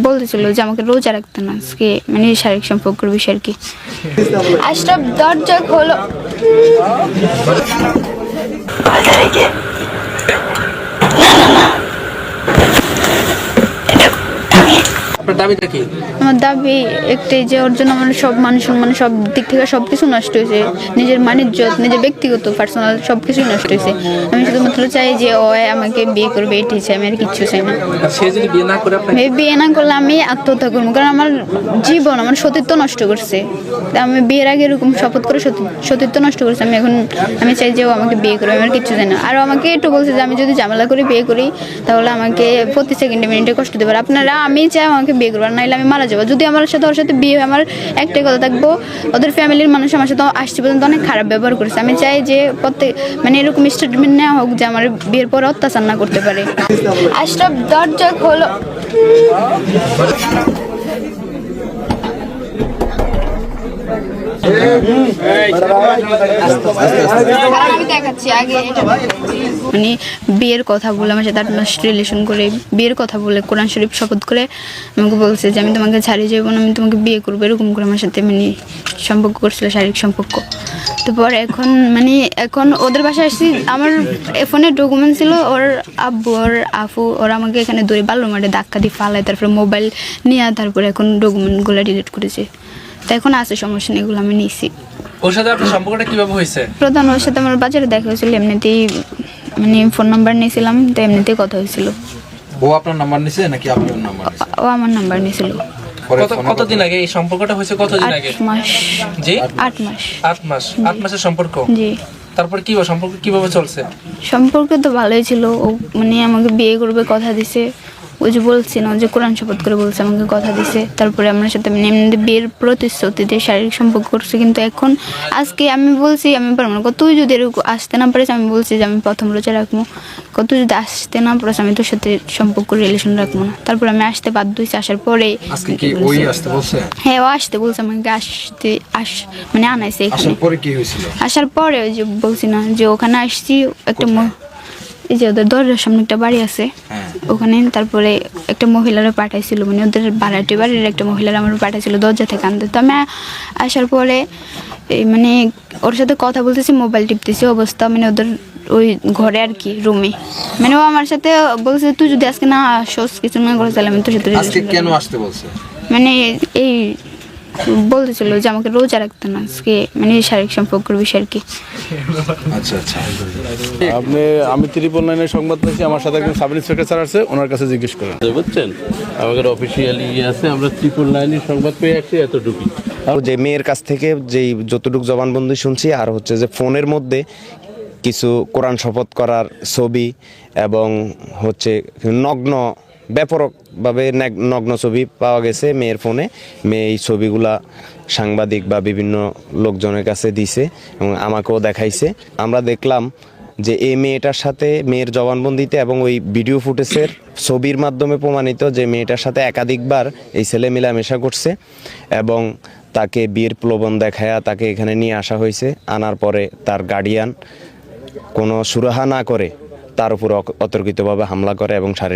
বলতেছিল যে আমাকে রোজা রাখতে না আজকে, মানে শারীরিক সম্পর্কের বিষয় আর কি। আশরাফ দরজা খোলো। আমার দাবি একটাই যে ওর জন্য আমার সব মান সম্মান সব দিক থেকে সবকিছু নষ্ট হয়েছে, নিজের মানিজ্যত, নিজের ব্যক্তিগত পার্সোনাল সবকিছুই নষ্ট হয়েছে। আমি শুধুমাত্র চাই যে ও আমাকে বিয়ে করবে, এটাই চাই, আমি আর কিচ্ছু চাই না। বিয়ে না করলে আমি আত্মহত্যা করবো, কারণ আমার জীবন, আমার সতীত্ব নষ্ট করছে। আমি বিয়ের আগে এরকম শপথ করে সতীত্ব নষ্ট করছে। আমি চাই যে ও আমাকে বিয়ে করবে, আমার কিচ্ছু চাই না। আর আমাকে একটু বলছে যে আমি যদি ঝামেলা করে বিয়ে করি তাহলে আমাকে প্রতি সেকেন্ডে মিনিটে কষ্ট দেবে। আপনারা, আমি চাই আমাকে বিয়ে করবো, নাহলে আমি মারা যাবো। যদি আমার সাথে ওর সাথে বিয়ে হয়, আমার একটাই কথা থাকবো, ওদের ফ্যামিলির মানুষ আমার সাথে আসছে পর্যন্ত অনেক খারাপ ব্যবহার করেছে। আমি চাই যে মানে এরকম স্টেটমেন্ট নেওয়া হোক যে আমার বিয়ের পর অত্যাচার না করতে পারে। আশরাফ দরজা খোলো। মানে বিয়ের কথা বলে আমার সাথে 8 মাস রিলেশন করে, বিয়ের কথা বলে কোরআন শরীফ শপথ করে আমাকে বলছে যে আমি তোমাকে ছাড়িয়ে যাবো না, আমি তোমাকে বিয়ে করবো, এরকম করে আমার সাথে মানে সম্পর্ক করছিল, শারীরিক সম্পর্ক। তারপর এখন ওদের বাসায় আসছি, আমার ফোনে ডকুমেন্ট ছিল, ওর আব্বু ওর আফু ওরা আমাকে এখানে দৌড়ে বাল্যর মাঠে ধাক্কা দিয়ে ফালায়, তারপরে মোবাইল নিয়ে তারপরে এখন ডকুমেন্টগুলো ডিলিট করেছে। তো এখন আছে সমস্যা নেই, এগুলো আমি নিয়েছি। ওর সাথে আপনার সম্পর্কটা কিভাবে হয়েছে? প্রধান ওর সাথে আমার বাজারে দেখা হয়েছিল, এমনিতেই মানে ফোন নাম্বার নিয়েছিলাম, তো এমনিতেই কথা হয়েছিল। ও আপনার নাম্বার নিছে নাকি আপনি ওর নাম্বার নিছেন? ও আমার নাম্বার নিয়েছিল। কতদিন আগে এই সম্পর্কটা হয়েছে? কতদিন আগে? 8 মাস। জি 8 মাস। 8 মাস। 8 মাসের সম্পর্ক? জি। তারপর কি সম্পর্ক কিভাবে চলছে? সম্পর্ক তো ভালোই ছিল। ও মানে আমাকে বিয়ে করবে কথা দিছে, ওই যে বলছি না, যে কোরআন শপথ করে বলছে আমাকে কথা দিছে। তারপরে আমার সাথে এমনি বিয়ের প্রতিশ্রুতিতে শারীরিক সম্পর্ক করছে। কিন্তু এখন আজকে আমি বলছি আমি পারবো না, তুই যদি এরকম আসতে না পারিস, আমি বলছি যে আমি প্রথম রোজা রাখবো, তুই যদি আসতে না পারিস আমি তোর সাথে সম্পর্ক রিলেশন রাখবো না। তারপর আমি আসতে বাধ্য হয়েছি। আসার পরে আজকে কি ওই আসতে বলছে? হ্যাঁ, ও আসতে বলছে আমাকে, মানে আনাইছে এখানে। আসার পরে কি হয়েছিল? আসার পরে ওই যে বলছি না যে ওখানে আসছি, একটা এই যে ওদের দরজার সামনে একটা বাড়ি আছে ওখানে, তারপরে একটা মহিলারা পাঠাইছিল, মানে ওদের ভাড়াটি বাড়ির একটা মহিলারা আমার পাঠাইছিল দরজা থেকে আনতে। তো আমি আসার পরে মানে ওর সাথে কথা বলতেছি, মোবাইল টিপতেছি অবস্থা, মানে ওদের ওই ঘরে আর কি, রুমে। মানে ও আমার সাথে বলছে তুই যদি আজকে না আসোস, কিছু না করে তাহলে আমি তোর সাথে। আজকে কেন আসতে বলছে? মানে এই বলতেছিল যে আমাকে রোজা রাখতে না আজকে, মানে শারীরিক সম্পর্কের বিষয় আর কি। আচ্ছা আচ্ছা। আমি 999 সংবাদ পেয়েছি, আমার সাথে একজন সাব ইন্সপেক্টর স্যার আছে, ওনার কাছে জিজ্ঞেস করেন। বুঝছেন, আমাদের অফিসিয়ালি আছে, আমরা 999 সংবাদ পেয়ে আসছি এতটুকু। যে মেয়ের কাছ থেকে যেই যতটুকু জবানবন্দি শুনছি, আর হচ্ছে যে ফোনের মধ্যে কিছু কোরআন শপথ করার ছবি এবং হচ্ছে ব্যাপকভাবে নগ্ন ছবি পাওয়া গেছে মেয়ের ফোনে। মেয়ে এই ছবিগুলা সাংবাদিক বা বিভিন্ন লোকজনের কাছে দিছে এবং আমাকেও দেখাইছে। আমরা দেখলাম যে এই মেয়েটার সাথে, মেয়ের জবানবন্দিতে এবং ওই ভিডিও ফুটেজের ছবির মাধ্যমে প্রমাণিত যে মেয়েটার সাথে একাধিকবার এই ছেলে মেলামেশা করছে এবং তাকে বিয়ের প্রলোভন দেখায়া তাকে এখানে নিয়ে আসা হয়েছে। আনার পরে তার গার্ডিয়ান কোনো সুরাহা না করে তার উপর অতর্কিতভাবে হামলা করে এবং শারীরিক